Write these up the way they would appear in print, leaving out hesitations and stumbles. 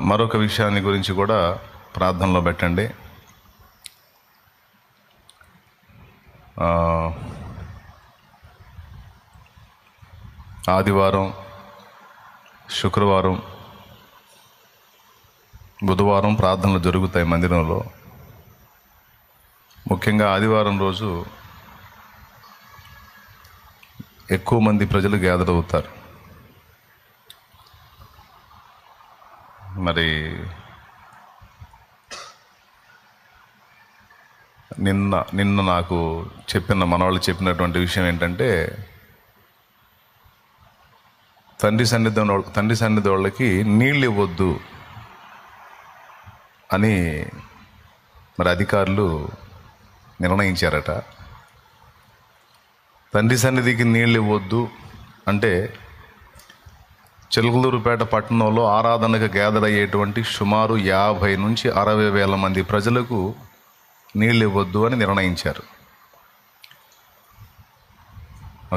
మరొక విషయాన్ని గురించి కూడా ప్రార్థనలో పెట్టండి. ఆదివారం, శుక్రవారం, బుధవారం ప్రార్థనలు జరుగుతాయి మందిరంలో. ముఖ్యంగా ఆదివారం రోజు ఎక్కువ మంది ప్రజలు గ్యాదర్ అవుతారు. మరి నిన్న నాకు మనవాళ్ళు చెప్పినటువంటి విషయం ఏంటంటే, తండ్రి సన్నిధి వాళ్ళకి నీళ్ళు ఇవ్వద్దు అని మరి అధికారులు నిర్ణయించారట. తండ్రి సన్నిధికి నీళ్ళు ఇవ్వద్దు అంటే చిలకలూరుపేట పట్టణంలో ఆరాధనకు గ్యాదర్ అయ్యేటువంటి సుమారు 50 నుంచి 60 వేల మంది ప్రజలకు నీళ్ళు ఇవ్వద్దు అని నిర్ణయించారు.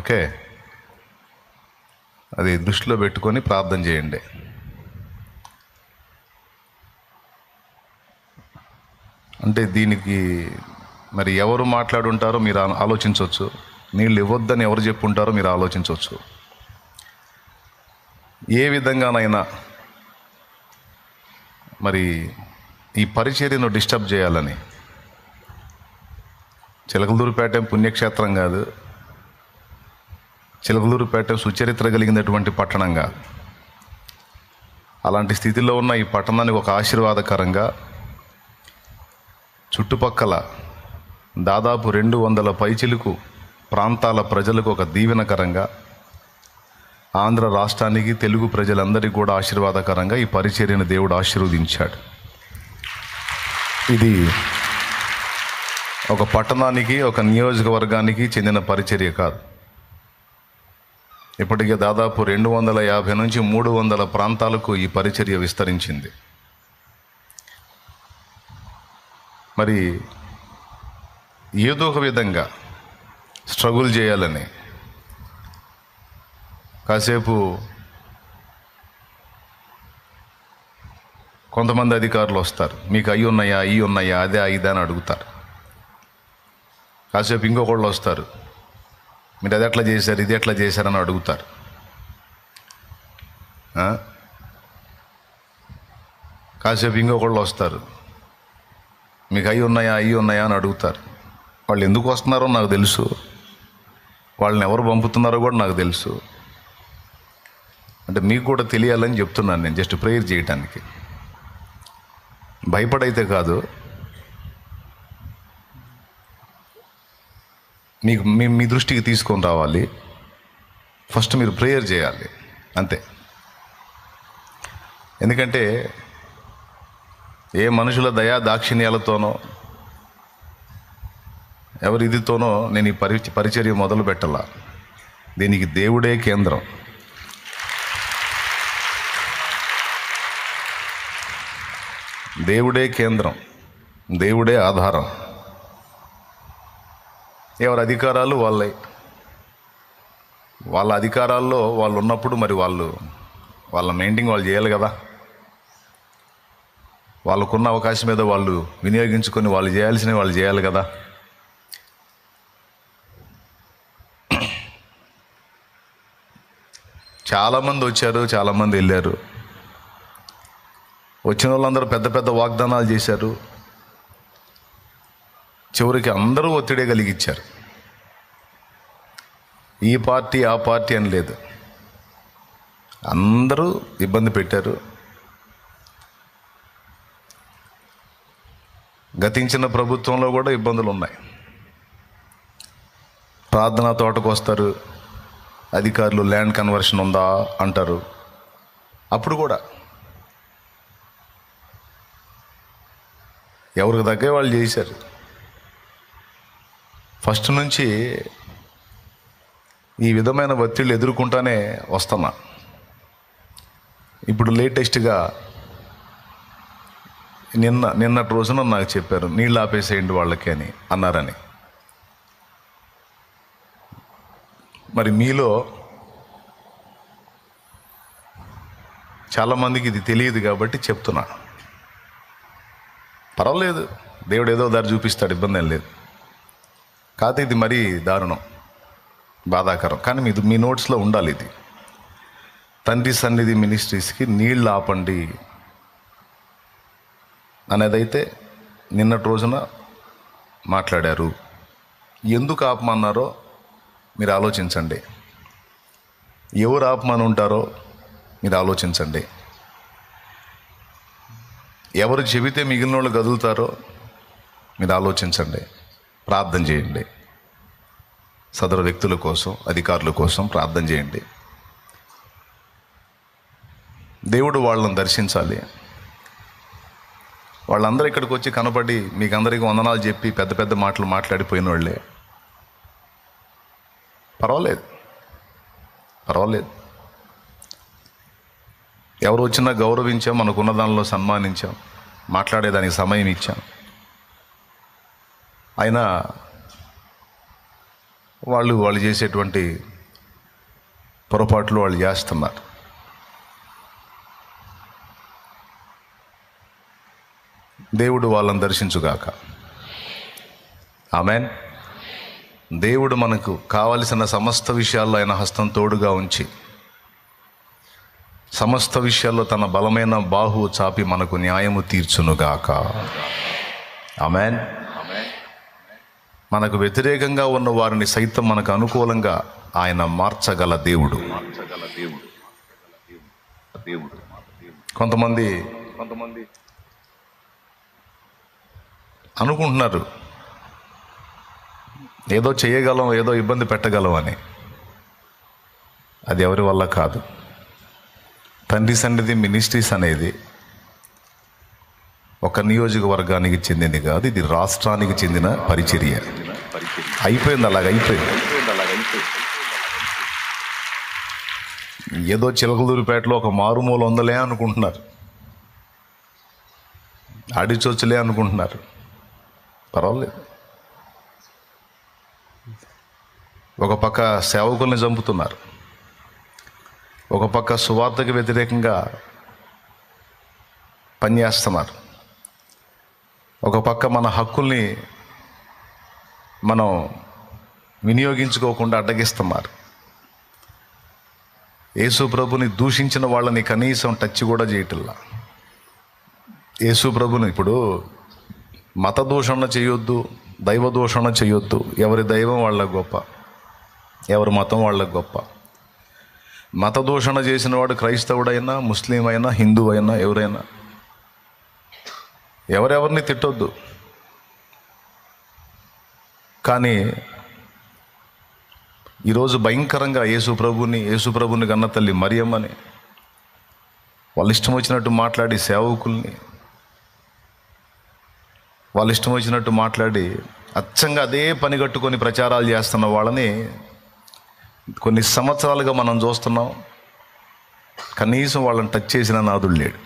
ఓకే, అది దృష్టిలో పెట్టుకొని ప్రార్థన చేయండి. అంటే దీనికి మరి ఎవరు మాట్లాడుంటారో మీరు ఆలోచించవచ్చు. నీళ్ళు ఇవ్వద్దని ఎవరు చెప్పుంటారో మీరు ఆలోచించవచ్చు. ఏ విధంగానైనా మరి ఈ పరిచర్యను డిస్టర్బ్ చేయాలని, చిలకలూరుపేట పుణ్యక్షేత్రం కాదు, చిలకలూరుపేట సుచరిత్ర కలిగినటువంటి పట్టణం కాదు. అలాంటి స్థితిలో ఉన్న ఈ పట్టణానికి ఒక ఆశీర్వాదకరంగా, చుట్టుపక్కల దాదాపు 200 పైచిలుకు ప్రాంతాల ప్రజలకు ఒక దీవెనకరంగా, ఆంధ్ర రాష్ట్రానికి, తెలుగు ప్రజలందరికీ కూడా ఆశీర్వాదకరంగా ఈ పరిచర్యను దేవుడు ఆశీర్వదించాడు. ఇది ఒక పట్టణానికి, ఒక నియోజకవర్గానికి చెందిన పరిచర్య కాదు. ఇప్పటికే దాదాపు 250 నుంచి 300 ప్రాంతాలకు ఈ పరిచర్య విస్తరించింది. మరి ఏదో ఒక విధంగా స్ట్రగుల్ చేయాలని, కాసేపు కొంతమంది అధికారులు వస్తారు, మీకు అవి ఉన్నాయా, ఇవి ఉన్నాయా, అదే ఇదే అని అడుగుతారు. కాసేపు ఇంకొకళ్ళు వస్తారు, మీరు అది ఎట్లా చేశారు, ఇది ఎట్లా చేశారని అడుగుతారు. కాసేపు ఇంకొకళ్ళు వస్తారు, మీకు అవి ఉన్నాయా, ఇవి ఉన్నాయా అని అడుగుతారు. వాళ్ళు ఎందుకు వస్తున్నారో నాకు తెలుసు, వాళ్ళని ఎవరు పంపుతున్నారో కూడా నాకు తెలుసు. అంటే మీకు కూడా తెలియాలని చెప్తున్నాను నేను, జస్ట్ ప్రేయర్ చేయటానికి. భయపడైతే కాదు, మీకు మీ దృష్టికి తీసుకొని రావాలి. ఫస్ట్ మీరు ప్రేయర్ చేయాలి, అంతే. ఎందుకంటే ఏ మనుషుల దయా దాక్షిణ్యాలతోనో, ఎవరి ఇదితోనో నేను ఈ పరిచర్య మొదలు పెట్టాల. దీనికి దేవుడే కేంద్రం. దేవుడే కేంద్రం, దేవుడే ఆధారం. ఎవరి అధికారాలు వాళ్ళ అధికారాల్లో వాళ్ళు ఉన్నప్పుడు మరి వాళ్ళ మెయింటైన్ వాళ్ళు చేయాలి కదా. వాళ్ళకున్న అవకాశం మీద వాళ్ళు వినియోగించుకొని వాళ్ళు చేయాల్సినవి వాళ్ళు చేయాలి కదా. చాలామంది వచ్చారు, చాలామంది వెళ్ళారు. వచ్చిన వాళ్ళందరూ పెద్ద పెద్ద వాగ్దానాలు చేశారు. చివరికి అందరూ ఒత్తిడే కలిగించారు. ఈ పార్టీ ఆ పార్టీ అని లేదు, అందరూ ఇబ్బంది పెట్టారు. గతించిన ప్రభుత్వంలో కూడా ఇబ్బందులు ఉన్నాయి. ప్రార్థనా తోటకు వస్తారు అధికారులు, ల్యాండ్ కన్వర్షన్ ఉందా అంటారు. అప్పుడు కూడా ఎవరికి తగ్గే వాళ్ళు చేశారు. ఫస్ట్ నుంచి ఈ విధమైన ఒత్తిళ్ళు ఎదుర్కొంటానే వస్తున్నా. ఇప్పుడు లేటెస్ట్గా నిన్నటి రోజున నాకు చెప్పారు, నీళ్ళు ఆపేసేయండి వాళ్ళకి అని అన్నారని. మరి మీలో చాలామందికి ఇది తెలియదు కాబట్టి చెప్తున్నా. పర్వాలేదు, దేవుడు ఏదో దారి చూపిస్తాడు, ఇబ్బంది ఏం లేదు. కాకపోతే ఇది మరీ దారుణం, బాధాకరం. కానీ మీ నోట్స్లో ఉండాలి ఇది. తండ్రి సన్నిధి మినిస్ట్రీస్కి నీళ్ళు ఆపండి అనేదైతే నిన్నటి రోజున మాట్లాడారు. ఎందుకు ఆపమన్నారో మీరు ఆలోచించండి. ఎవరు ఆపమని ఉంటారో మీరు ఆలోచించండి. ఎవరు చెబితే మిగిలిన వాళ్ళు కదులుతారో మీరు ఆలోచించండి. ప్రార్థన చేయండి. సదరు వ్యక్తుల కోసం, అధికారుల కోసం ప్రార్థన చేయండి. దేవుడు వాళ్ళని దర్శించాలి. వాళ్ళందరూ ఇక్కడికి వచ్చి కనపడి మీకు అందరికీ వందనాలు చెప్పి పెద్ద పెద్ద మాటలు మాట్లాడిపోయిన వాళ్ళే. పర్వాలేదు. ఎవరు వచ్చినా గౌరవించాం, మనకున్న దానిలో సన్మానించాం, మాట్లాడేదానికి సమయం ఇచ్చాం. అయినా వాళ్ళు చేసేటువంటి పొరపాట్లు వాళ్ళు చేస్తున్నారు. దేవుడు వాళ్ళని దర్శించుగాక. ఆమేన్. దేవుడు మనకు కావలసిన సమస్త విషయాల్లో ఆయన హస్తం తోడుగా ఉంచి, సమస్త విషయాల్లో తన బలమైన బాహువు చాపి మనకు న్యాయము తీర్చునుగాక. ఆమేన్. మనకు వ్యతిరేకంగా ఉన్న వారిని సైతం మనకు అనుకూలంగా ఆయన మార్చగల దేవుడు. కొంతమంది అనుకుంటున్నారు ఏదో చేయగలం, ఏదో ఇబ్బంది పెట్టగలం అని. అది ఎవరి వల్ల కాదు. తండ్రి సన్నిధి మినిస్ట్రీస్ అనేది ఒక నియోజకవర్గానికి చెందింది కాదు, ఇది రాష్ట్రానికి చెందిన పరిచర్య. అయిపోయింది, అలాగైపోయింది. ఏదో చిలకలూరిపేటలో ఒక మారుమూల ఉందలే అనుకుంటున్నారు, ఆడిచొచ్చులే అనుకుంటున్నారు. పర్వాలేదు. ఒక పక్క సేవకుల్ని చంపుతున్నారు, ఒక పక్క సువార్తకు వ్యతిరేకంగా పనిచేస్తున్నారు, ఒక పక్క మన హక్కుల్ని మనం వినియోగించుకోకుండా అడ్డగిస్తున్నారు. యేసు ప్రభుని దూషించిన వాళ్ళని కనీసం టచ్ కూడా చేయటల్లా. యేసు ప్రభుని ఇప్పుడు మత దూషణ చేయొద్దు, దైవ దూషణ చేయొద్దు. ఎవరి దైవం వాళ్ళకు గొప్ప, ఎవరి మతం వాళ్ళకు గొప్ప. మత దూషణ చేసిన వాడు క్రైస్తవుడైనా, ముస్లిం అయినా, హిందూ అయినా, ఎవరైనా ఎవరెవరిని తిట్టొద్దు. కానీ ఈరోజు భయంకరంగా యేసు ప్రభుని కన్న తల్లి మరియమ్మని వాళ్ళ ఇష్టం వచ్చినట్టు మాట్లాడి, సేవకుల్ని వాళ్ళ ఇష్టం వచ్చినట్టు మాట్లాడి, అచ్చంగా అదే పని కట్టుకొని ప్రచారాలు చేస్తున్న వాళ్ళని కొన్ని సంవత్సరాలుగా మనం చూస్తున్నాం. కనీసం వాళ్ళని టచ్ చేసిన నాదుడు లేడు.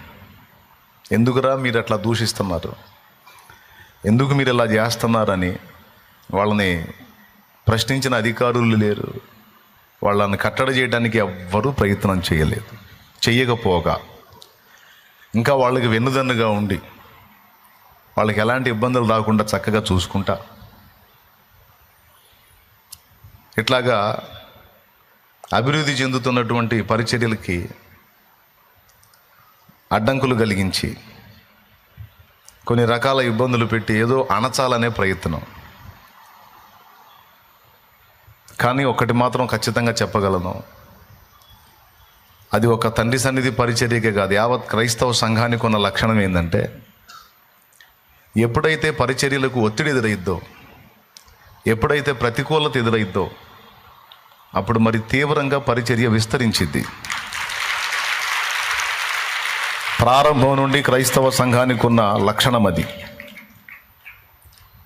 ఎందుకురా మీరు అట్లా దూషిస్తున్నారు, ఎందుకు మీరు ఇలా చేస్తున్నారని వాళ్ళని ప్రశ్నించిన అధికారులు లేరు. వాళ్ళని కట్టడి చేయడానికి ఎవ్వరూ ప్రయత్నం చేయలేదు. చెయ్యకపోగా ఇంకా వాళ్ళకి వెన్నుదన్నుగా ఉండి, వాళ్ళకి ఎలాంటి ఇబ్బందులు రాకుండా చక్కగా చూసుకుంటా, ఇట్లాగా అభివృద్ధి చెందుతున్నటువంటి పరిచర్యలకి అడ్డంకులు కలిగించి కొన్ని రకాల ఇబ్బందులు పెట్టి ఏదో అణచాలనే ప్రయత్నం. కానీ ఒకటి మాత్రం ఖచ్చితంగా చెప్పగలను, అది ఒక తండ్రి సన్నిధి పరిచర్యకే కాదు, యావత్ క్రైస్తవ సంఘానికి ఉన్న లక్షణం ఏంటంటే, ఎప్పుడైతే పరిచర్యలకు ఒత్తిడి ఎదురైద్దో, ఎప్పుడైతే ప్రతికూలత ఎదురైద్దో, అప్పుడు మరి తీవ్రంగా పరిచర్య విస్తరించిద్ది. ప్రారంభం నుండి క్రైస్తవ సంఘానికి ఉన్న లక్షణం అది.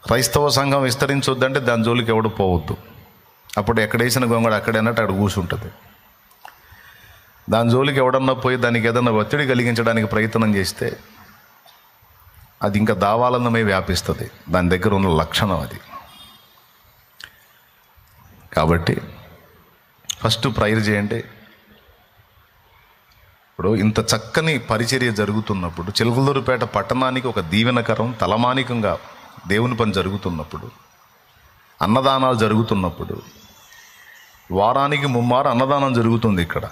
క్రైస్తవ సంఘం విస్తరించొద్దంటే దాని జోలికి ఎవడు పోవద్దు. అప్పుడు ఎక్కడేసిన గొంగడు అక్కడన్నట్టు అక్కడ కూర్చుంటుంది. దాని జోలికి ఎవడన్నా పోయి దానికి ఏదన్నా ఒత్తిడి కలిగించడానికి ప్రయత్నం చేస్తే అది ఇంకా దావాలన్నమే వ్యాపిస్తుంది. దాని దగ్గర ఉన్న లక్షణం అది. కాబట్టి ఫస్ట్ ప్రేయర్ చేయండి. ఇప్పుడు ఇంత చక్కని పరిచర్య జరుగుతున్నప్పుడు, చిలకలూరుపేట పట్టణానికి ఒక దీవెనకరం తలమానికంగా దేవుని పని జరుగుతున్నప్పుడు, అన్నదానాలు జరుగుతున్నప్పుడు, వారానికి ముమ్మారు అన్నదానం జరుగుతుంది ఇక్కడ.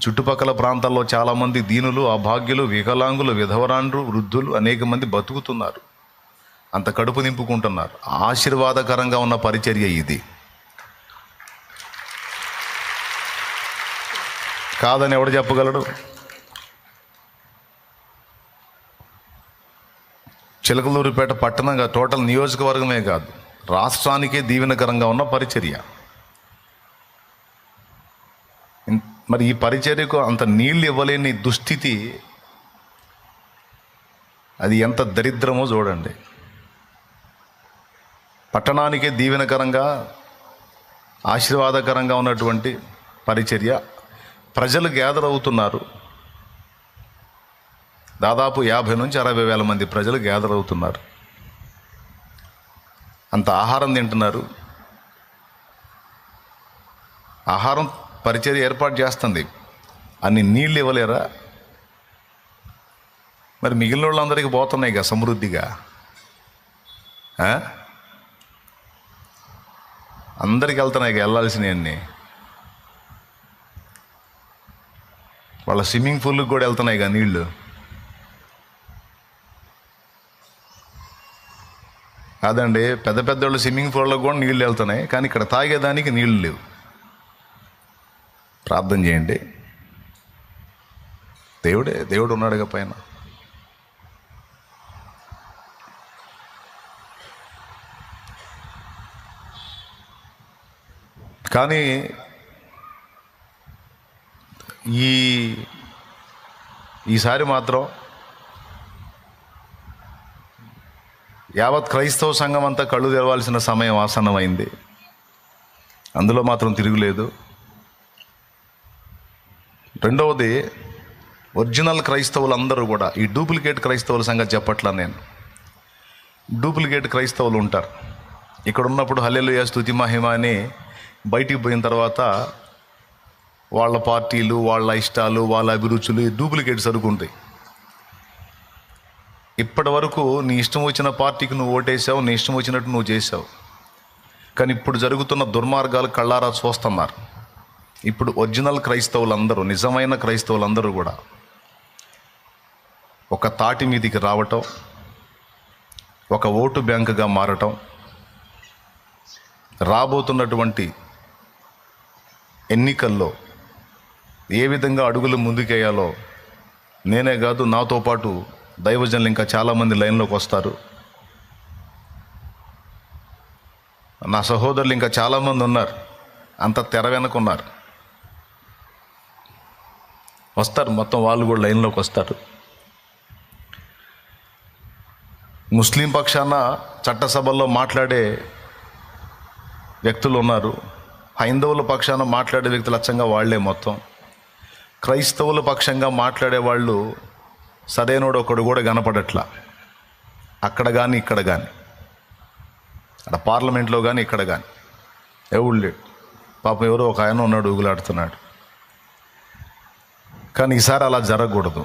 చుట్టుపక్కల ప్రాంతాల్లో చాలామంది దీనులు, అభాగ్యులు, వికలాంగులు, విధవరాండ్రు, వృద్ధులు అనేక మంది బతుకుతున్నారు, అంత కడుపు నింపుకుంటున్నారు. ఆశీర్వాదకరంగా ఉన్న పరిచర్య ఇది. కాదని ఎవడు చెప్పగలడు? చిలకలూరుపేట పట్టణంగా టోటల్ నియోజకవర్గమే కాదు, రాష్ట్రానికే దీవెనకరంగా ఉన్న పరిచర్య. మరి ఈ పరిచర్యకు అంత నీళ్ళు ఇవ్వలేని దుస్థితి, అది ఎంత దరిద్రమో చూడండి. పట్టణానికే దీవెనకరంగా, ఆశీర్వాదకరంగా ఉన్నటువంటి పరిచర్య, ప్రజలు గ్యాదర్ అవుతున్నారు. దాదాపు 50 నుంచి 60 వేల మంది ప్రజలు గ్యాదర్ అవుతున్నారు. అంత ఆహారం తింటున్నారు. ఆహారం పరిచర్య ఏర్పాటు చేస్తుంది, అన్ని నీళ్ళు ఇవ్వలేరా? మరి మిగిలిన వాళ్ళందరికీ పోతున్నాయి కదా సమృద్ధిగా. అందరికి వెళ్తున్నాయి కదా వెళ్ళాల్సినవన్నీ. వాళ్ళ స్విమ్మింగ్ పూల్కి కూడా వెళ్తున్నాయి కదా నీళ్ళు. కాదండి, పెద్ద పెద్దోళ్ళు స్విమ్మింగ్ పూల్లకు కూడా నీళ్ళు వెళ్తున్నాయి, కానీ ఇక్కడ తాగేదానికి నీళ్ళు లేవు. ప్రార్థన చేయండి. దేవుడు ఉన్నాడుగా పైన. కానీ ఈసారి మాత్రం యావత్ క్రైస్తవ సంఘం అంతా కళ్ళు తెరవాల్సిన సమయం ఆసన్నమైంది. అందులో మాత్రం తిరుగులేదు. రెండవది, ఒరిజినల్ క్రైస్తవులందరూ కూడా, ఈ డూప్లికేట్ క్రైస్తవుల సంగతి చెప్పట్లా నేను. డూప్లికేట్ క్రైస్తవులు ఉంటారు. ఇక్కడ ఉన్నప్పుడు హల్లెలూయా, స్తుతి, మహిమ అని బయటికి పోయిన తర్వాత వాళ్ళ పార్టీలు, వాళ్ళ ఇష్టాలు, వాళ్ళ అభిరుచులు డూప్లికేట్ సరుకుంటాయి. ఇప్పటి వరకు నీ ఇష్టం వచ్చిన పార్టీకి నువ్వు ఓటేసావు, నీ ఇష్టం వచ్చినట్టు నువ్వు చేసావు. కానీ ఇప్పుడు జరుగుతున్న దుర్మార్గాలు కళ్ళారా చూస్తున్నారు. ఇప్పుడు ఒరిజినల్ క్రైస్తవులందరూ, నిజమైన క్రైస్తవులందరూ కూడా ఒక తాటి మీదికి రావటం, ఒక ఓటు బ్యాంకుగా మారటం, రాబోతున్నటువంటి ఎన్నికల్లో ఏ విధంగా అడుగులు ముందుకేయాలో నేనే కాదు, నాతో పాటు దైవజనులు ఇంకా చాలామంది లైన్లోకి వస్తారు. నా సహోదరులు ఇంకా చాలామంది ఉన్నారు, అంత తెర వెనుకున్నారు, వస్తారు. మొత్తం వాళ్ళు కూడా లైన్లోకి వస్తారు. ముస్లిం పక్షాన చట్టసభల్లో మాట్లాడే వ్యక్తులు ఉన్నారు. హైందవుల పక్షాన మాట్లాడే వ్యక్తులు అచ్చంగా వాళ్లే మొత్తం. క్రైస్తవుల పక్షంగా మాట్లాడే వాళ్ళు సరైనోడు ఒకడు కూడా కనపడట్లా. అక్కడ కానీ ఇక్కడ కానీ, అక్కడ పార్లమెంట్లో కానీ ఇక్కడ కానీ ఎవడు లేడు. పాపం ఎవరో ఒక ఆయన ఉన్నాడు, ఊగులాడుతున్నాడు. కానీ ఈసారి అలా జరగకూడదు.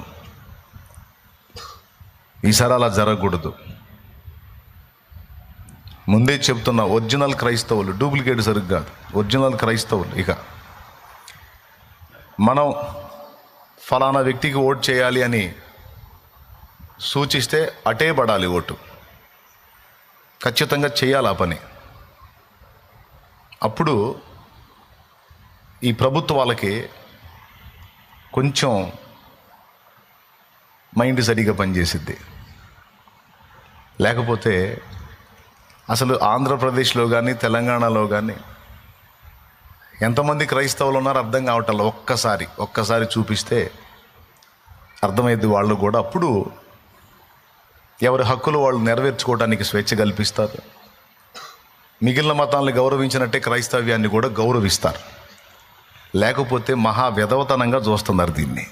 ముందే చెప్తున్నా, ఒరిజినల్ క్రైస్తవులు, డూప్లికేట్ సరుకు కాదు, ఒరిజినల్ క్రైస్తవులు. ఇక మనం ఫలానా వ్యక్తికి ఓటు చేయాలి అని సూచిస్తే అటే పడాలి ఓటు. ఖచ్చితంగా చేయాలి ఆ పని. అప్పుడు ఈ ప్రభుత్వాలకి కొంచెం మైండ్ సరిగా పనిచేసిద్ది. లేకపోతే అసలు ఆంధ్రప్రదేశ్లో కానీ తెలంగాణలో కానీ ఎంతమంది క్రైస్తవులు ఉన్నారో అర్థం కావట్లేదు. ఒక్కసారి చూపిస్తే అర్థమైద్ది వాళ్ళు కూడా. అప్పుడు ఎవరి హక్కులు వాళ్ళు నెరవేర్చుకోవడానికి స్వేచ్ఛ కల్పిస్తారు. మిగిలిన మతాలను గౌరవించినట్టే క్రైస్తవ్యాన్ని కూడా గౌరవిస్తారు. లేకపోతే మహా విధవతనంగా చూస్తున్నారు దీన్ని.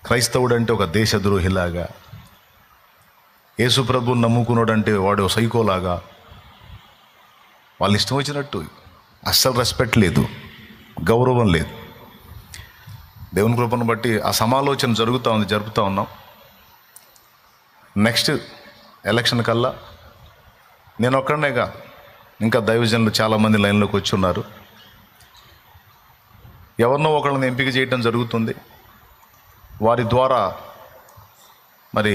క్రైస్తవుడు అంటే ఒక దేశద్రోహిలాగా, యేసుప్రభుని నమ్ముకున్నాడంటే వాడు సైకోలాగా, వాళ్ళు ఇష్టం వచ్చినట్టు. అస్సలు రెస్పెక్ట్ లేదు, గౌరవం లేదు. దేవుని కృపను బట్టి ఆ సమాలోచన జరుపుతూ ఉన్నాం. నెక్స్ట్ ఎలక్షన్ కల్లా నేను ఒక్కడనే కాదు, ఇంకా దైవజనులు చాలామంది లైన్లోకి వచ్చి ఉన్నారు. ఎవరినో ఒకళ్ళని ఎంపిక చేయడం జరుగుతుంది. వారి ద్వారా మరి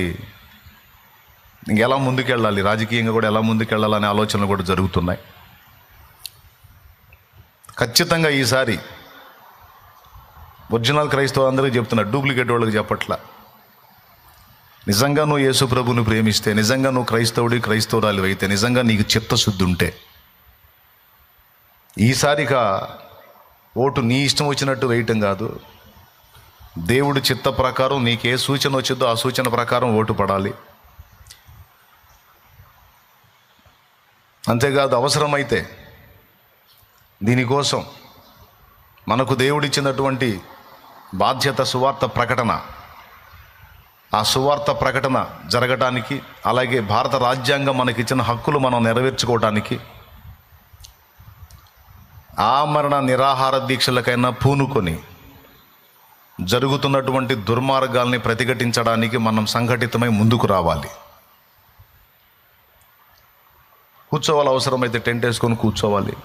ఇంకెలా ముందుకెళ్ళాలి, రాజకీయంగా కూడా ఎలా ముందుకెళ్ళాలనే ఆలోచనలు కూడా జరుగుతున్నాయి. ఖచ్చితంగా ఈసారి ఒరిజినల్ క్రైస్తవ అందరికీ చెప్తున్నా, డూప్లికేట్ వాళ్ళకి చెప్పట్లా. నిజంగా నువ్వు యేసు ప్రభుని ప్రేమిస్తే, నిజంగా నువ్వు క్రైస్తవురాలు అయితే, నిజంగా నీకు చిత్తశుద్ధి ఉంటే ఈసారిగా ఓటు నీ ఇష్టం వచ్చినట్టు వేయటం కాదు, దేవుడి చిత్త ప్రకారం నీకే సూచన వచ్చిందో ఆ సూచన ప్రకారం ఓటు పడాలి. అంతేకాదు, అవసరమైతే దీనికోసం మనకు దేవుడిచ్చినటువంటి బాధ్యత సువార్త ప్రకటన, ఆ సువార్త ప్రకటన జరగటానికి, అలాగే భారత రాజ్యాంగం మనకిచ్చిన హక్కులు మనం నెరవేర్చుకోవటానికి, ఆమరణ నిరాహార దీక్షలకైనా పూనుకొని జరుగుతున్నటువంటి దుర్మార్గాల్ని ప్రతిఘటించడానికి మనం సంఘటితమై ముందుకు రావాలి. కూర్చోవాలి, అవసరమైతే టెంట్ వేసుకొని కూర్చోవాలి.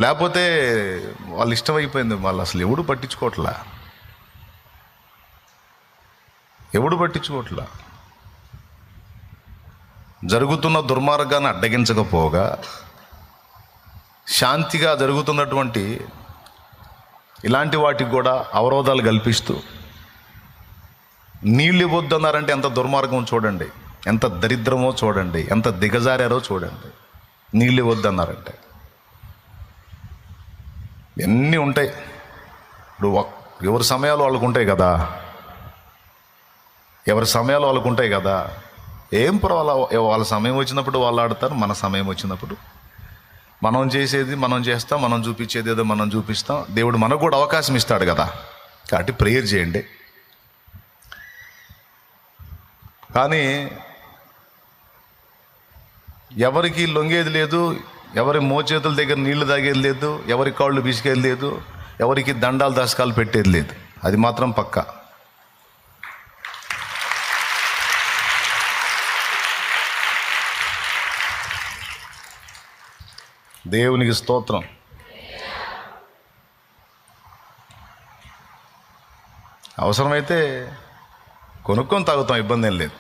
లేకపోతే వాళ్ళు ఇష్టమైపోయింది, వాళ్ళు అసలు ఎవడు పట్టించుకోవట్లా. జరుగుతున్న దుర్మార్గాన్ని అడ్డగించకపోగా శాంతిగా జరుగుతున్నటువంటి ఇలాంటి వాటికి కూడా అవరోధాలు కల్పిస్తూ నీళ్ళు ఇవ్వద్దన్నారంటే ఎంత దుర్మార్గం చూడండి, ఎంత దరిద్రమో చూడండి, ఎంత దిగజారారో చూడండి. నీళ్ళు ఇవ్వద్దన్నారంటే ఎన్ని ఉంటాయి. ఇప్పుడు ఎవరి సమయాలు వాళ్ళకు ఉంటాయి కదా, ఏం పర్వాలేదు. వాళ్ళ సమయం వచ్చినప్పుడు వాళ్ళు ఆడతారు, మన సమయం వచ్చినప్పుడు మనం చేసేది మనం చేస్తాం, మనం చూపించేది ఏదో మనం చూపిస్తాం. దేవుడు మనకు కూడా అవకాశం ఇస్తాడు కదా, కాబట్టి ప్రేయర్ చేయండి. కానీ ఎవరికి లొంగేది లేదు, ఎవరి మోచేతుల దగ్గర నీళ్లు తాగేది లేదు, ఎవరి కాళ్ళు బిసికేది లేదు, ఎవరికి దండాలు దశకాలు పెట్టేది లేదు. అది మాత్రం పక్కా. దేవునికి స్తోత్రం. అవసరమైతే కొనుక్కొని తాగుతాం, ఇబ్బంది ఏం లేదు.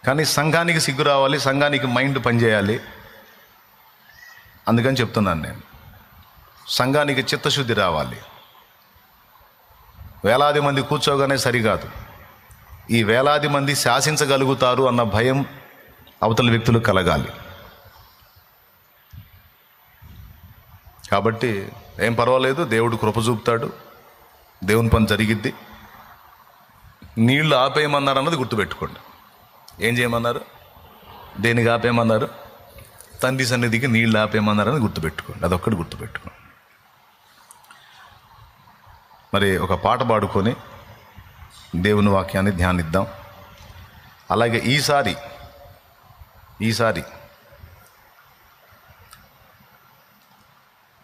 కానీ సంఘానికి సిగ్గు రావాలి, సంఘానికి మైండ్ పనిచేయాలి. అందుకని చెప్తున్నాను నేను, సంఘానికి చిత్తశుద్ధి రావాలి. వేలాది మంది కూర్చోగానే సరికాదు, ఈ వేలాది మంది శాసించగలుగుతారు అన్న భయం అవతల వ్యక్తులకు కలగాలి. కాబట్టి ఏం పర్వాలేదు, దేవుడు కృప చూపుతాడు, దేవుని పని జరిగిద్ది. నీళ్లు ఆపేయమన్నారు అన్నది గుర్తుపెట్టుకోండి. ఏం చేయమన్నారు, దేనికి ఆపేయమన్నారు? తండ్రి సన్నిధికి నీళ్ళు ఆపేయమన్నారని గుర్తుపెట్టుకోండి, అదొక్కటి గుర్తుపెట్టుకోండి. మరి ఒక పాట పాడుకొని దేవుని వాక్యాన్ని ధ్యానిద్దాం. అలాగే ఈసారి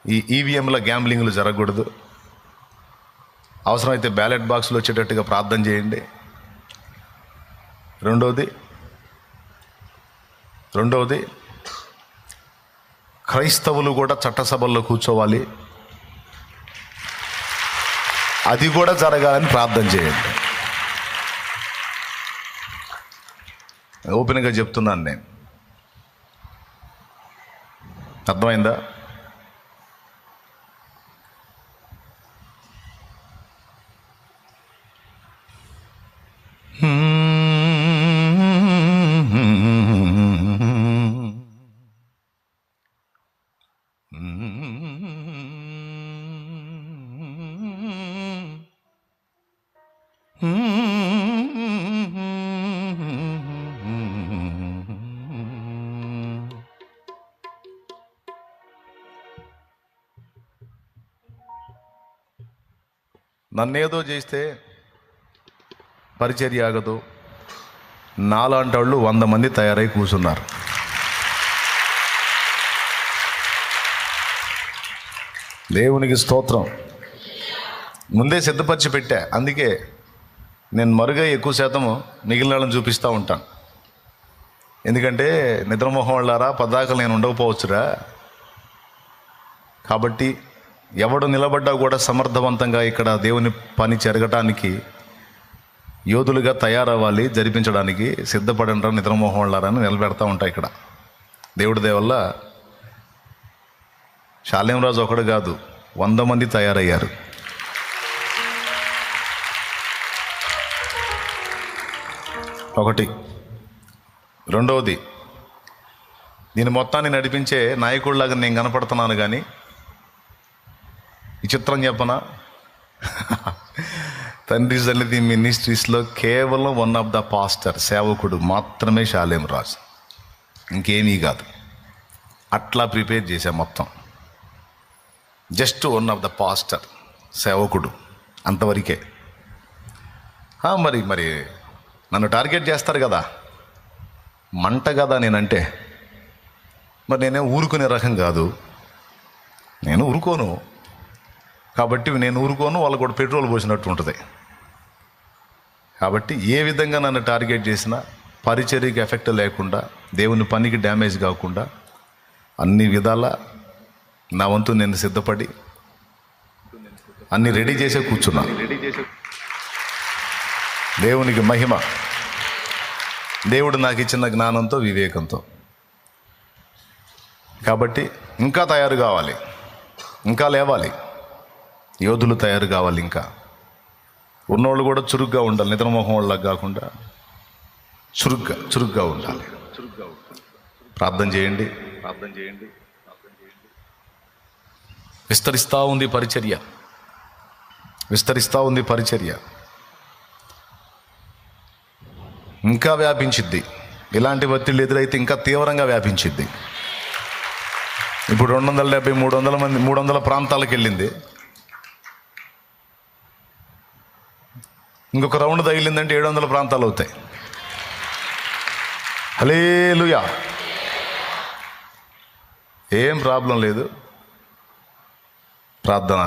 ఈ ఈవీఎంల గ్యాంబ్లింగ్లు జరగకూడదు. అవసరమైతే బ్యాలెట్ బాక్సులు వచ్చేటట్టుగా ప్రార్థన చేయండి. రెండవది క్రైస్తవులు కూడా చట్టసభల్లో కూర్చోవాలి, అది కూడా జరగాలని ప్రార్థన చేయండి. ఓపెన్గా చెప్తున్నాను నేను, అర్థమైందా? నన్నేదో చేస్తే పరిచర్య ఆగదు, నాలాంటి వాళ్ళు 100 మంది తయారై కూర్చున్నారు. దేవునికి స్తోత్రం. ముందే సిద్ధపరిచి పెట్టా. అందుకే నేను మరుగా ఎక్కువ శాతము మిగిలిన వాళ్ళని చూపిస్తూ ఉంటాను. ఎందుకంటే నిద్రమోహం వాళ్ళారా, పదాకలు నేను ఉండకపోవచ్చురా. కాబట్టి ఎవడు నిలబడ్డా కూడా సమర్థవంతంగా ఇక్కడ దేవుని పని జరగటానికి యోధులుగా తయారవ్వాలి, జరిపించడానికి సిద్ధపడంటారు నిద్రమోహం వాళ్ళారని నిలబెడతా ఉంటాయి. ఇక్కడ దేవుడి దయవల్ల షాలేం రాజు ఒకడు కాదు, 100 మంది తయారయ్యారు. ఒకటి. రెండవది, దీని మొత్తాన్ని నడిపించే నాయకుడిలాగా నేను కనపడుతున్నాను, కానీ విచిత్రం చెప్పనా, తండ్రి సన్నిధి మినిస్ట్రీస్లో కేవలం 1 ఆఫ్ ద పాస్టర్, సేవకుడు మాత్రమే షాలేం రాజు, ఇంకేమీ కాదు. అట్లా ప్రిపేర్ చేశా మొత్తం. జస్ట్ 1 ఆఫ్ ద పాస్టర్, సేవకుడు, అంతవరకే. మరి మరి నన్ను టార్గెట్ చేస్తారు కదా, మంట కదా నేనంటే. మరి నేనే ఊరుకునే రకం కాదు, నేను ఊరుకోను. కాబట్టి నేను ఊరుకోను, వాళ్ళు కూడా పెట్రోల్ పోసినట్టు ఉంటుంది. కాబట్టి ఏ విధంగా నన్ను టార్గెట్ చేసినా పరిచర్యకి ఎఫెక్ట్ లేకుండా, దేవుని పనికి డ్యామేజ్ కాకుండా అన్ని విధాలా నా వంతు నేను సిద్ధపడి అన్ని రెడీ చేసే కూర్చున్నా. దేవునికి మహిమ. దేవుడు నాకు ఇచ్చిన జ్ఞానంతో, వివేకంతో. కాబట్టి ఇంకా తయారు కావాలి, ఇంకా లేవాలి, యోధులు తయారు కావాలి. ఇంకా ఉన్నోళ్ళు కూడా చురుగ్గా ఉండాలి, నిద్రమోహం వాళ్ళకి కాకుండా చురుగ్గా ఉండాలి. ప్రార్థన చేయండి. విస్తరిస్తూ ఉంది పరిచర్య, ఇంకా వ్యాపించిద్ది. ఇలాంటి ఒత్తిళ్ళు ఎదురైతే ఇంకా తీవ్రంగా వ్యాపించిద్ది. ఇప్పుడు 270, 300 మంది 300 ప్రాంతాలకు వెళ్ళింది. ఇంకొక రౌండ్ తగిలిందంటే 700 ప్రాంతాలు అవుతాయి. హల్లెలూయా. ఏం ప్రాబ్లం లేదు, ప్రార్థన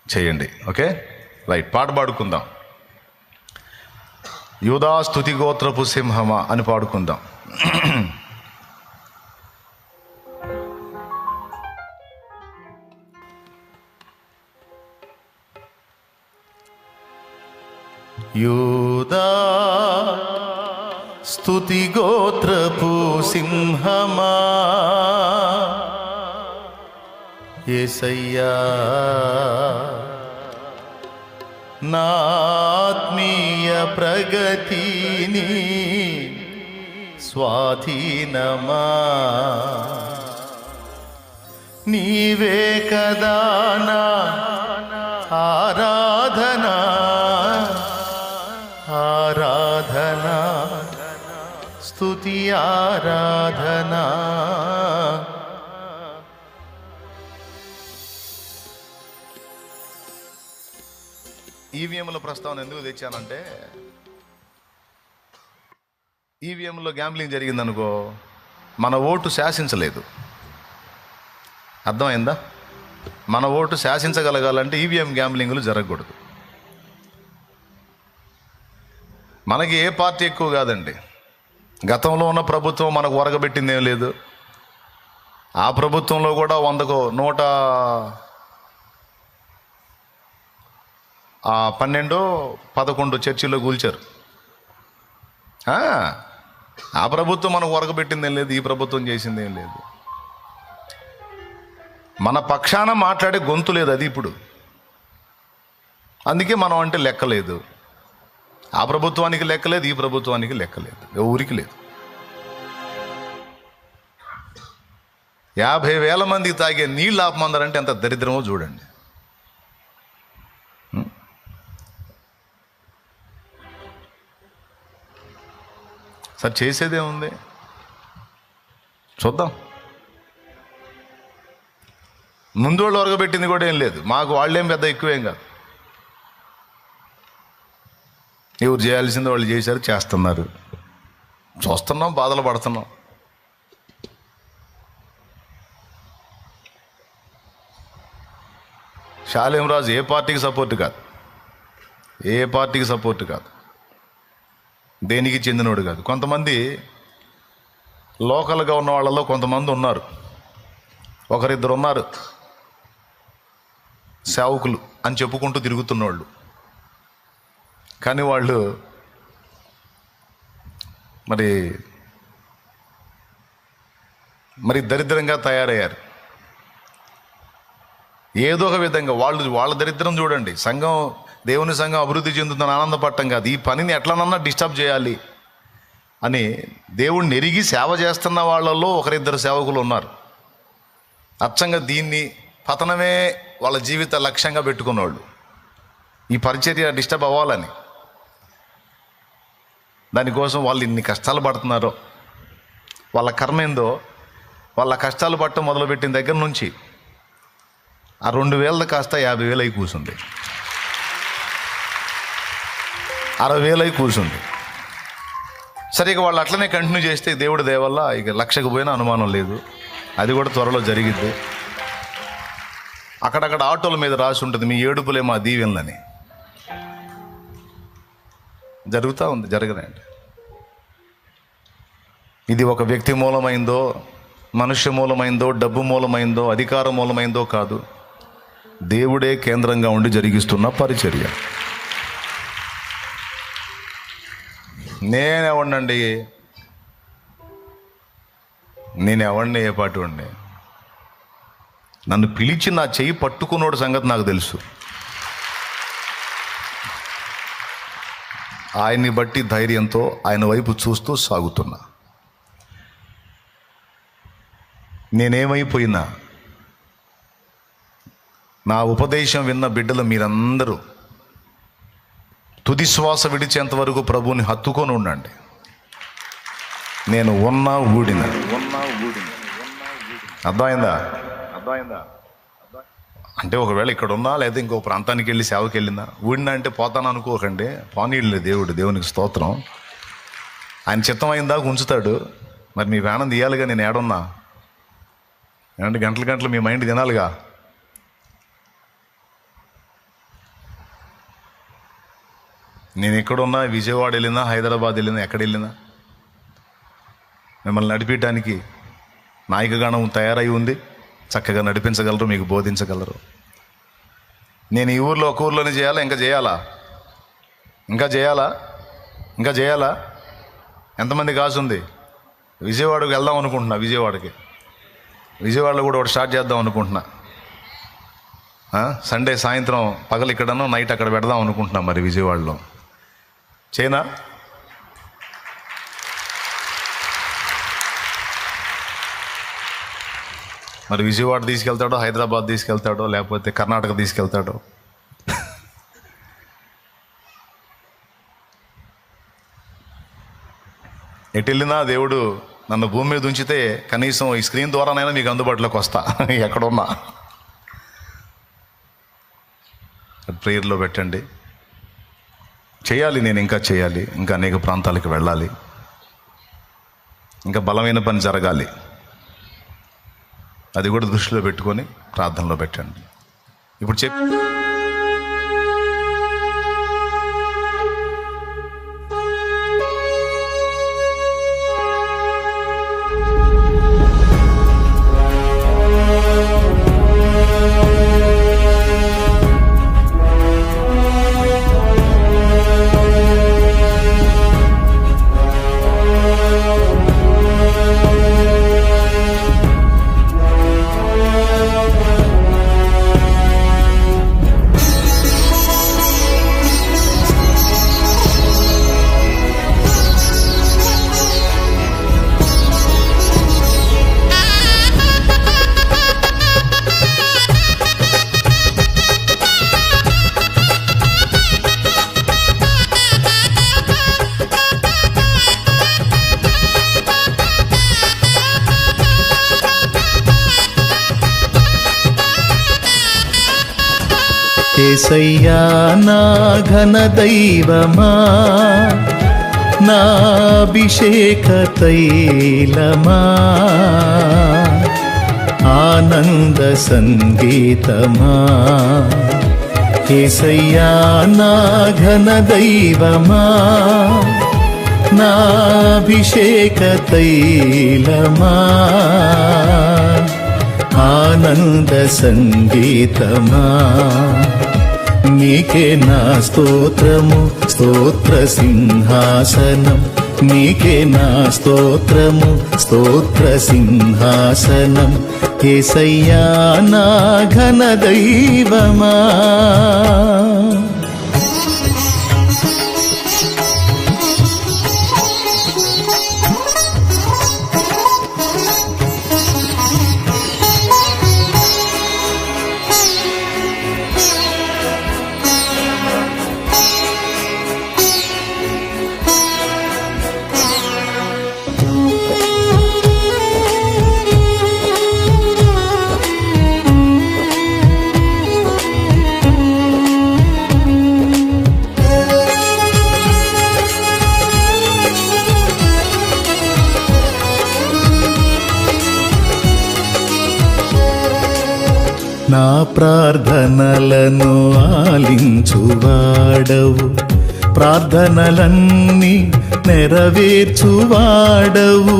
చేయండి. Okay, right. పాట పాడుకుందాం. యూదా స్తుతి గోత్రపు సింహమా అని పాడుకుందాం. యూదా స్తుతి గోత్రపు సింహమా, యేసయ్యా నా ఆత్మీయ ప్రగతిని స్వాధీనమా, నీవే కదా నా ఆరాధనా, స్తుతి ఆరాధనా. ఈవీఎంల ప్రస్తావన ఎందుకు తెచ్చానంటే, ఈవీఎంలో గ్యాంబ్లింగ్ జరిగిందనుకో, మన ఓటు శాసించలేదు. అర్థమైందా? మన ఓటు శాసించగలగాలంటే ఈవీఎం గ్యాంబ్లింగ్లు జరగకూడదు. మనకి ఏ పార్టీ ఎక్కువ కాదండి. గతంలో ఉన్న ప్రభుత్వం మనకు ఒరగబెట్టింది ఏం లేదు. ఆ ప్రభుత్వంలో కూడా 100కు 112-11 చర్చిలో కూల్చారు. ఆ ప్రభుత్వం మనకు ఒరగబెట్టింది ఏం లేదు, ఈ ప్రభుత్వం చేసింది ఏం లేదు. మన పక్షాన మాట్లాడే గొంతు లేదు అది ఇప్పుడు. అందుకే మనం అంటే లెక్కలేదు. ఆ ప్రభుత్వానికి లెక్కలేదు, ఈ ప్రభుత్వానికి లెక్కలేదు, ఊరికి లేదు. 50,000 మందికి తాగే నీళ్ళు ఆపమందరంటే ఎంత దరిద్రమో చూడండి. సార్ చేసేదేముంది, చూద్దాం. ముందు వాళ్ళు ఒరగబెట్టింది కూడా ఏం లేదు. మాకు వాళ్ళేం పెద్ద ఎక్కువేం కాదు. ఎవరు చేయాల్సింది వాళ్ళు చేశారు, చేస్తున్నారు, చూస్తున్నాం, బాధలు పడుతున్నాం. షాలేం రాజు ఏ పార్టీకి సపోర్ట్ కాదు, ఏ పార్టీకి సపోర్ట్ కాదు, దేనికి చెందినోడు కాదు. కొంతమంది లోకల్గా ఉన్న వాళ్ళలో కొంతమంది ఉన్నారు, ఒకరిద్దరు ఉన్నారు సేవకులు అని చెప్పుకుంటూ తిరుగుతున్నవాళ్ళు. కానీ వాళ్ళు మరి దరిద్రంగా తయారయ్యారు. ఏదో ఒక విధంగా వాళ్ళ దరిద్రం చూడండి. దేవుని సంఘం అభివృద్ధి చెందుతుందని ఆనందపడటం కాదు, ఈ పనిని ఎట్లనన్నా డిస్టర్బ్ చేయాలి అని దేవుణ్ణి ఎరిగి సేవ చేస్తున్న వాళ్ళల్లో ఒకరిద్దరు సేవకులు ఉన్నారు. అచ్చంగా దీన్ని పతనమే వాళ్ళ జీవిత లక్ష్యంగా పెట్టుకున్నవాళ్ళు, ఈ పరిచర్య డిస్టర్బ్ అవ్వాలని. దానికోసం వాళ్ళు ఇన్ని కష్టాలు పడుతున్నారో, వాళ్ళ కర్మ ఏందో, వాళ్ళ కష్టాలు పట్టడం మొదలుపెట్టిన దగ్గర నుంచి ఆ 2,000 కాస్త 50,000 అయి కూర్చుంది, 60,000 అయి కూర్చుంది. సరే, ఇక వాళ్ళు అట్లనే కంటిన్యూ చేస్తే దేవుడి దయ వల్ల ఇక 1,00,000కు పోయినా అనుమానం లేదు, అది కూడా త్వరలో జరిగిద్ది. అక్కడక్కడ ఆటోల మీద రాసి ఉంటుంది, మీ ఏడుపులే మా దీవెనలని. జరుగుతూ ఉంది, జరగదండి. ఇది ఒక వ్యక్తి మూలమైందో, మనుష్య మూలమైందో, డబ్బు మూలమైందో, అధికార మూలమైందో కాదు, దేవుడే కేంద్రంగా ఉండి జరిగిస్తున్న పరిచర్య. నేనెవడినండి, ఏ పాటు ఉండి నన్ను పిలిచి నా చెయ్యి పట్టుకున్నోడు సంగతి నాకు తెలుసు. ఆయన్ని బట్టి ధైర్యంతో ఆయన వైపు చూస్తూ సాగుతున్నా. నేనేమైపోయినా నా ఉపదేశం విన్న బిడ్డలు మీరందరూ తుది శ్వాస విడిచేంత వరకు ప్రభువుని హత్తుకొని ఉండండి. నేను ఉన్నా ఊడిన. అర్థమైందా? అంటే ఒకవేళ ఇక్కడ ఉన్నా లేదా ఇంకో ప్రాంతానికి వెళ్ళి సేవకి వెళ్ళినా ఊడినా అంటే పోతాను అనుకోకండి. పోనీళ్ళే దేవునికి స్తోత్రం. ఆయన చిత్తమైందాక ఉంచుతాడు. మరి మీ ప్రాణం తీయాలిగా. నేను ఏడున్నా ఏమంటే గంటలు మీ మైండ్ తినాలిగా. నేను ఎక్కడున్నా, విజయవాడ వెళ్ళినా, హైదరాబాద్ వెళ్ళినా, ఎక్కడ వెళ్ళినా మిమ్మల్ని నడిపించడానికి నాయకగానం తయారై ఉంది. చక్కగా నడిపించగలరు, మీకు బోధించగలరు. నేను ఈ ఊర్లో ఒక ఊర్లోనే చేయాలా? ఇంకా చేయాలా? ఎంతమంది కాసుంది? విజయవాడకు వెళ్దాం అనుకుంటున్నా. విజయవాడలో కూడా ఒకటి స్టార్ట్ చేద్దాం అనుకుంటున్నా. సండే సాయంత్రం పగలు ఇక్కడనో, నైట్ అక్కడ పెడదాం అనుకుంటున్నా. మరి విజయవాడలో చేయనా? మరి విజయవాడ తీసుకెళ్తాడో, హైదరాబాద్ తీసుకెళ్తాడో, లేకపోతే కర్ణాటక తీసుకెళ్తాడో. ఎటు వెళ్ళినా దేవుడు నన్ను భూమి మీద ఉంచితే కనీసం ఈ స్క్రీన్ ద్వారానైనా మీకు అందుబాటులోకి వస్తా. ఎక్కడున్నా ప్రేయర్లో పెట్టండి. చేయాలి, నేను ఇంకా చేయాలి, ఇంకా అనేక ప్రాంతాలకు వెళ్ళాలి, ఇంకా బలమైన పని జరగాలి. అది కూడా దృష్టిలో పెట్టుకొని ప్రార్థనలో పెట్టండి. ఇప్పుడు యేసయ్యా నా ఘన దైవమా, నా అభిషేక తైలమా, ఆనంద సంగీతమా. యేసయ్యా నా ఘన దైవమా, నా అభిషేక తైలమా. ఆనంద సంగీతమా, నీకే నా స్తోత్రము, స్తోత్ర సింహాసనం. నీకే నా స్తోత్రము, స్తోత్ర సింహాసనం. యేసయ్యా నా ఘన దైవమా. నా ప్రార్థనలను ఆలించువాడవు, ప్రార్థనలన్నీ నెరవేర్చువాడవు.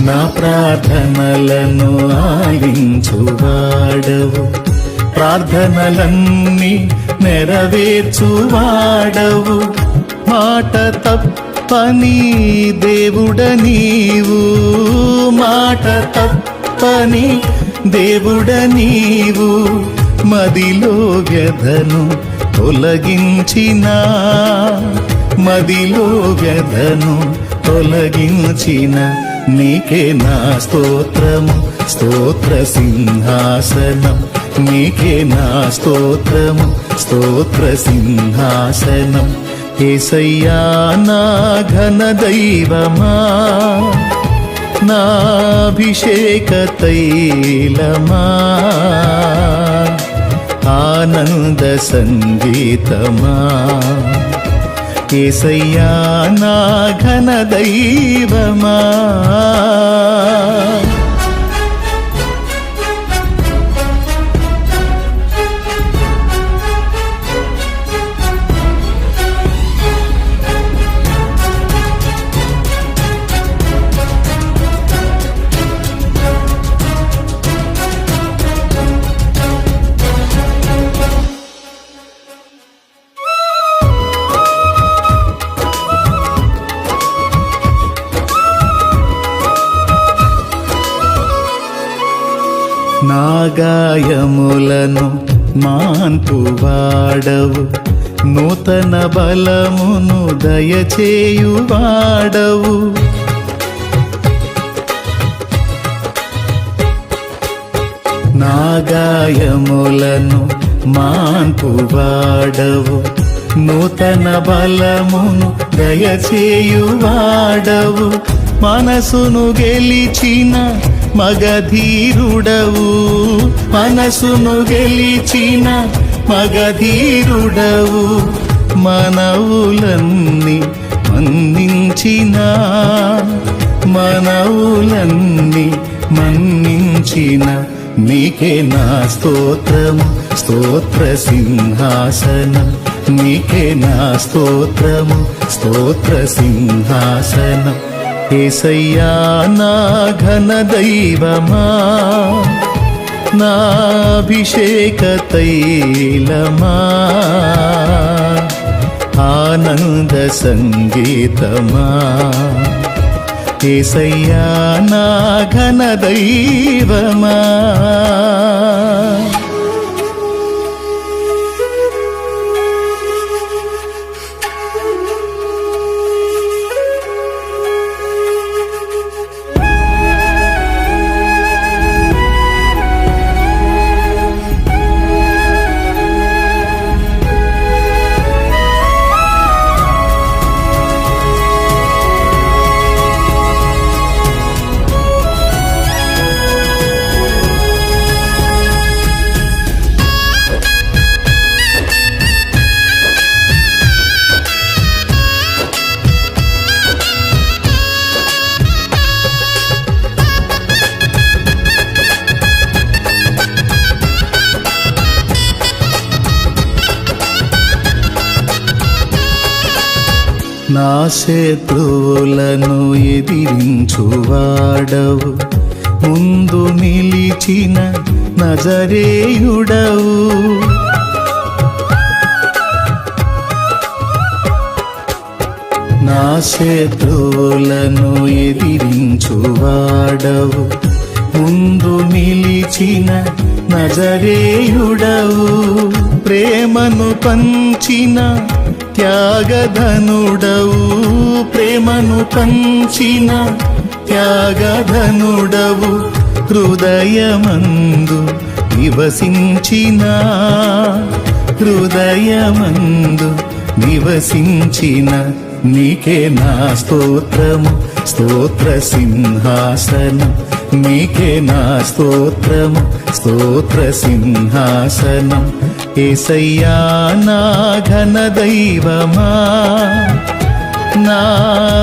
నా ప్రార్థనలను ఆలించువాడవు, ప్రార్థనలన్నీ నెరవేర్చువాడవు. మాట తప్పని దేవుడ నీవు, మాట తప్పని దేవుడ నీవు. మదిలో వ్యధను తొలగించిన, మదిలో వ్యధను తొలగించిన. నీకే నా స్తోత్రము, స్తోత్ర సింహాసనం. నీకే నా స్తోత్రము, స్తోత్ర సింహాసనం. యేసయ్యా నా ఘన దైవమా, నా అభిషేక తైలమా. ఆనంద సంగీతమా, యేసయ్యా నా ఘన దైవమా. నా గాయములను మాన్పువాడవు, నూతన బలమును దయచేయువాడవు. నా గాయములను మాన్పువాడవు, నూతన బలమును దయచేయువాడవు. మనసును గెలిచిన మగధీరుడవు, మనసును గెలిచిన మగధీరుడవు. మనవులన్నీ మన్నించిన, మనవులన్నీ మన్నించిన. నీకే నా స్తోత్రము, స్తోత్ర సింహాసనం. నీకే నా స్తోత్రము, స్తోత్ర సింహాసనం. యేసయ్యా నా ఘన దైవమా, నా అభిషేక తైలమా. ఆనంద సంగీతమా, యేసయ్యా నా ఘన దైవమా. నా శత్రువులను ఎదిరించువాడవు, ముందు నిలిచిన నజరేయుడవు. నా శత్రువులను ఎదిరించువాడవు, ముందు నిలిచిన నజరేయుడవు. ప్రేమను పంచిన త్యాగధనుడవు, ప్రేమను పంచిన త్యాగధనుడవు. హృదయమందు నివసించిన, హృదయమందు నివసించిన నీకే నా స్తోత్రము, స్తోత్ర సింహాసనం. నీకే నా స్తోత్రము, స్తోత్ర సింహాసనం. యేసయ్యా నా ఘన దైవమా, నా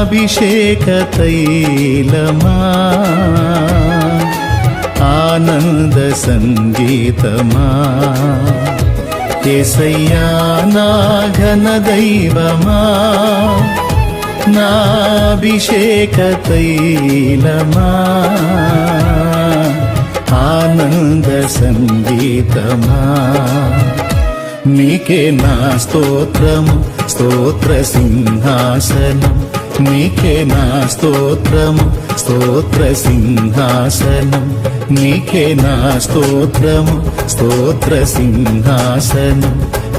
అభిషేక తైలమా, ఆనంద సంగీతమా. యేసయ్యా నా ఘన దైవమా, నా అభిషేక తైలమా, ఆనంద సంగీతమా. నీకే నా స్తోత్రము, స్తోత్ర సింహాసనం. నీకే నా స్తోత్రము, స్తోత్ర సింహాసనం. నీకే నా స్తోత్రము, స్తోత్ర సింహాసనం.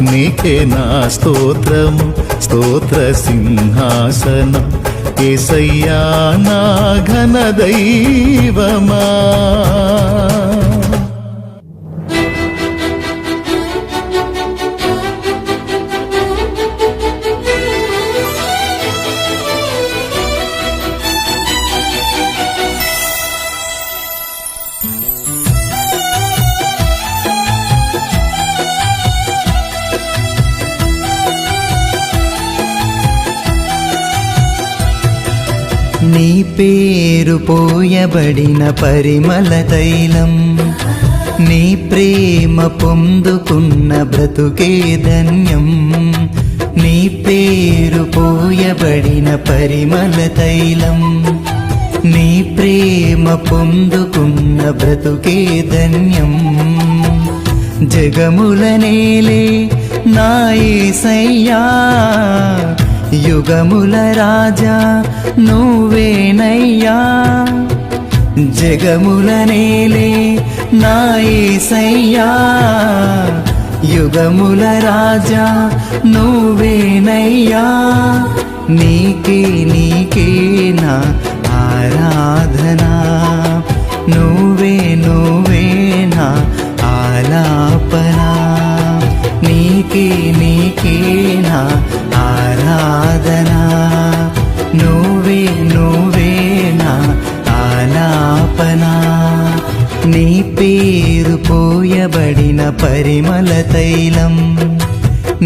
నీకే నా స్తోత్రము, స్తోత్ర సింహాసనం. యేసయ్యా నా ఘన దైవమా. నీ పేరు పోయబడిన పరిమళ తైలం, నీ ప్రేమ పొందుకున్న బ్రతుకే ధన్యం. నీ పేరు పోయబడిన పరిమళ తైలం, నీ ప్రేమ పొందుకున్న బ్రతుకే ధన్యం. జగముల నేలే నా యేసయ్యా, యుగముల రాజా నువ్వేనయ్యా. జగముల నేలే నా యేసయ్యా, యుగముల రాజా నువ్వేనయ్యా. నీకే నీకే నా ఆరాధనా, నువ్వే నువ్వే నా ఆలాపనా. నీకే నీకే నా ఆరాధనా, నువ్వే నువ్వే నా ఆలాపనా. నీ పేరు పోయబడిన పరిమళ తైలం,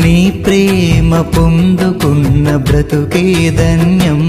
నీ ప్రేమ పొందుకున్న బ్రతుకే ధన్యం.